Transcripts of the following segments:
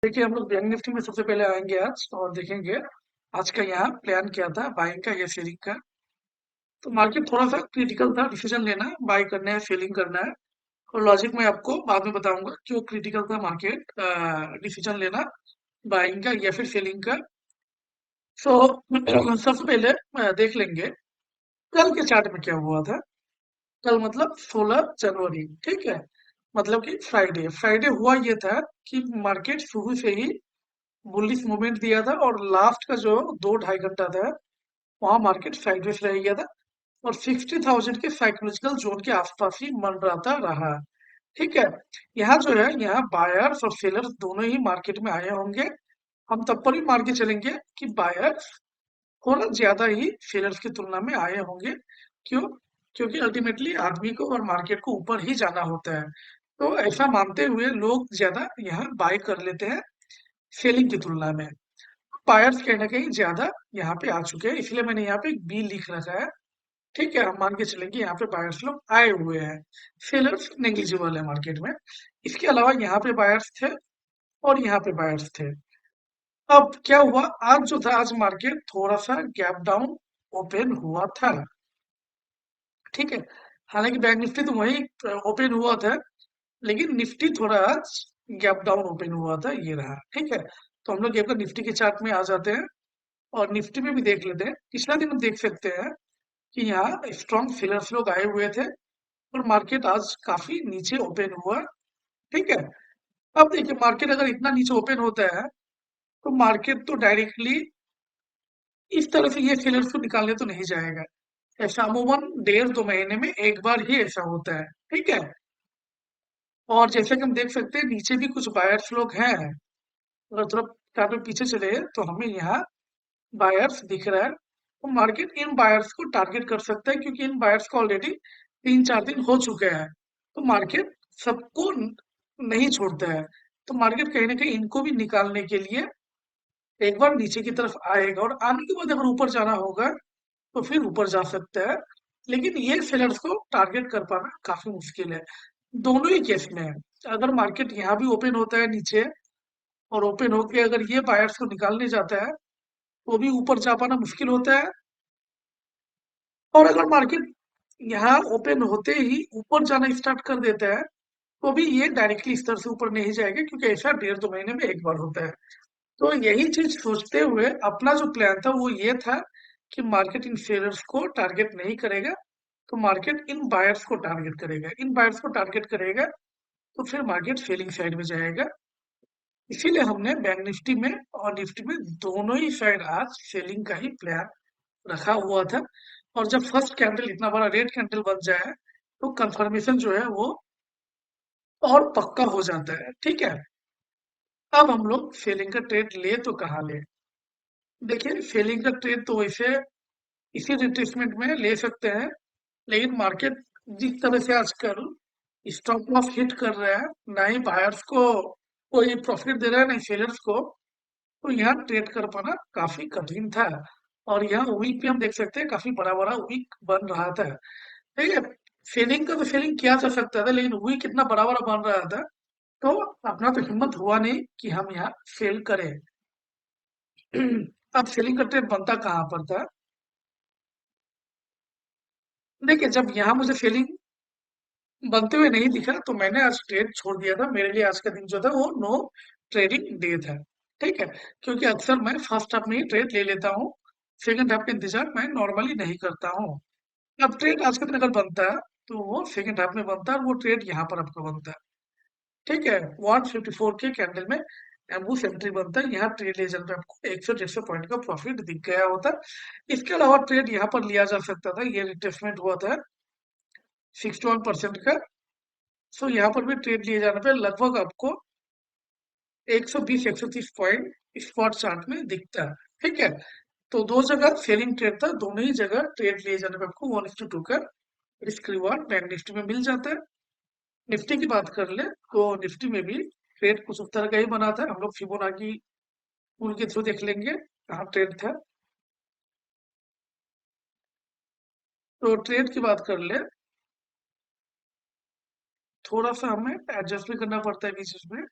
देखिए, हम लोग बैंक निफ्टी में सबसे पहले आएँगे आज और देखेंगे आज का यहाँ प्लान क्या था बाइंग का या सेलिंग का। तो मार्केट थोड़ा-सा क्रिटिकल था, डिसीजन लेना है, बाय करना है, सेलिंग करना है और लॉजिक मैं आपको बाद में बताऊँगा क्यों क्रिटिकल था मार्केट डिसीजन लेना बाइंग का या फिर सेलिंग का। सो सबसे पहले देख लेंगे कल के चार्ट में क्या हुआ था। कल मतलब 16 जनवरी, ठीक है? मतलब कि फ्राइडे। फ्राइडे हुआ ये था कि मार्केट शुरू से ही बुलिश मूवमेंट दिया था और लास्ट का जो 2 ढाई घंटा था वहां मार्केट साइडवेज रह गया था और 60,000 के साइकोलॉजिकल जोन के आसपास ही मंडराता रहा। ठीक है, यहाँ जो है यहाँ बायर्स और सेलर्स दोनों ही मार्केट में आए होंगे। हम तब पर ही मान के चलेंगे कि बायर्स थोड़ा ज्यादा ही सेलर्स की तुलना में आए होंगे। क्यों? क्योंकि अल्टीमेटली आदमी को और मार्केट को ऊपर ही जाना होता है। तो ऐसा मानते हुए लोग ज्यादा यहाँ बाय कर लेते हैं सेलिंग की तुलना में। बायर्स कहीं न कहीं ज़्यादा यहाँ पे आ चुके हैं, इसलिए मैंने यहाँ पे एक बी लिख रखा है। ठीक है, हम मान के चलें कि यहाँ पे बायर्स लोग आए हुए हैं। सेलर्स नेग्लिजिबल है मार्केट में। इसके अलावा यहाँ पे बायर्स थे और यहाँ पे बायर्स थे। अब क्या हुआ, आज जो था आज मार्केट थोड़ा-सा गैप डाउन ओपन हुआ था। ठीक है, हालाँकि बैंक निफ्टी तो वहीं ओपन हुआ था, लेकिन निफ्टी थोड़ा आज गैप डाउन ओपन हुआ था, ये रहा। ठीक है, तो हम लोग एक बार निफ्टी के चार्ट में आ जाते हैं और निफ्टी में भी देख लेते हैं। पिछला दिन हम देख सकते हैं कि यहाँ स्ट्रॉन्ग सेलर्स लोग आए हुए थे और मार्केट आज काफी नीचे ओपन हुआ। ठीक है, अब देखिए मार्केट अगर इतना नीचे ओपन होता है तो मार्केट तो डायरेक्टली इस तरह से ये सेलर्स को निकालने तो नहीं जाएगा। ऐसा अमूमन 1.5-2 महीने में एक बार ही ऐसा होता है। ठीक है, और जैसे कि हम देख सकते हैं नीचे भी कुछ बायर्स लोग हैं। अगर थोड़ा चार्ट में पीछे चले तो हमें यहाँ बायर्स दिख रहा है, तो मार्केट इन बायर्स को टारगेट कर सकता है क्योंकि इन बायर्स को ऑलरेडी 3-4 दिन हो चुके हैं। तो मार्केट सबको नहीं छोड़ता है, तो मार्केट कहीं ना कहीं इनको भी निकालने के लिए एक बार नीचे की तरफ आएगा और आने के बाद अगर ऊपर जाना होगा तो फिर ऊपर जा सकता है। लेकिन ये सेलर्स को टारगेट कर पाना काफी मुश्किल है दोनों ही केस में। अगर मार्केट यहाँ भी ओपन होता है नीचे और ओपन होके अगर ये बायर्स को निकालने जाता है तो भी ऊपर जा पाना मुश्किल होता है। और अगर मार्केट यहाँ ओपन होते ही ऊपर जाना स्टार्ट कर देता है तो भी ये डायरेक्टली इस तरह से ऊपर नहीं जाएगा क्योंकि ऐसा 1.5-2 महीने में एक बार होता है। तो यही चीज सोचते हुए अपना जो प्लान था वो ये था कि मार्केट इन शेयर्स को टारगेट नहीं करेगा, तो मार्केट इन बायर्स को टारगेट करेगा। इन बायर्स को टारगेट करेगा तो फिर मार्केट सेलिंग साइड में जाएगा। इसीलिए हमने बैंक निफ्टी में और निफ्टी में दोनों ही साइड आज सेलिंग का ही प्लान रखा हुआ था। और जब फर्स्ट कैंडल इतना बड़ा रेड कैंडल बन जाए तो कंफर्मेशन जो है वो और पक्का हो जाता है। ठीक है, अब हम लोग सेलिंग का ट्रेड ले तो कहाँ ले। देखिए सेलिंग का ट्रेड तो वैसे इसी रिट्रेसमेंट में ले सकते हैं, लेकिन मार्केट जिस तरह से आजकल स्टॉप लॉस हिट कर रहा है, ना ही बायर्स को कोई प्रॉफिट दे रहा है ना ही सेलर्स को, तो यहाँ ट्रेड कर पाना काफी कठिन था। और यहाँ वीक भी हम देख सकते हैं काफी बड़ा बड़ा वीक बन रहा था। ठीक है, सेलिंग का तो सेलिंग किया जा सकता था लेकिन वीक इतना बड़ा बड़ा बन रहा था तो अपना तो हिम्मत हुआ नहीं कि हम यहाँ सेल करें। अब सेलिंग का ट्रेड बनता कहाँ पर था। देखिए जब यहाँ मुझे सेलिंग बनते हुए नहीं दिखा तो मैंने आज ट्रेड छोड़ दिया था। मेरे लिए आज का दिन जो था वो नो ट्रेडिंग डे था। ठीक है, क्योंकि अक्सर मैं फर्स्ट हाफ में ही ट्रेड ले लेता हूँ, सेकंड हाफ का इंतजार मैं नॉर्मली नहीं करता हूँ। अब ट्रेड आज का दिन अगर बनता है तो वो सेकंड हाफ में बनता है और वो ट्रेड यहाँ पर आपका बनता है। ठीक है, 154 के कैंडल में एम्बूश एंट्री बनता है। यहाँ ट्रेड ले जाने पे आपको 100-150 पॉइंट का प्रॉफिट दिख गया होता। इसके अलावा ट्रेड यहाँ पर लिया जा सकता था, ये रिट्रेसमेंट हुआ था 61% का। सो यहाँ पर भी ट्रेड लिए जाने पे लगभग आपको 120-130 पॉइंट स्पॉट चार्ट में दिखता है। ठीक है, तो दो जगह सेलिंग ट्रेड था, दोनों ही जगह ट्रेड लिए जाने पे आपको 1:2 का रिस्क रिवार्ड बैंक निफ्टी में मिल जाता है। निफ्टी की बात कर ले तो निफ्टी में भी ट्रेड कुछ उस तरह का ही बना था। हम लोग फिबोनाची टूल के थ्रू देख लेंगे कहाँ ट्रेड था। तो ट्रेड की बात कर ले, थोड़ा सा हमें एडजस्ट भी करना पड़ता है बीच बीच में।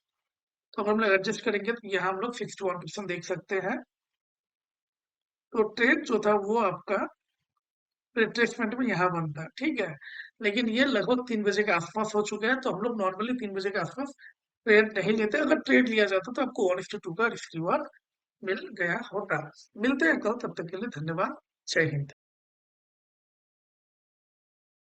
तो अगर हम लोग एडजस्ट करेंगे तो यहाँ हम लोग 61% देख सकते हैं। तो ट्रेड जो था वो आपका रिट्रेसमेंट में यहाँ बनता है, ठीक है। लेकिन ये लगभग 3 बजे के आसपास हो चुका है, तो हम लोग नॉर्मली 3 बजे के आसपास ट्रेड नहीं लेते। अगर ट्रेड लिया जाता तो आपको 1:2 का रिस्क रिवॉर्ड मिल गया होता। मिलते हैं कल, तब तक के लिए धन्यवाद। जय हिंद।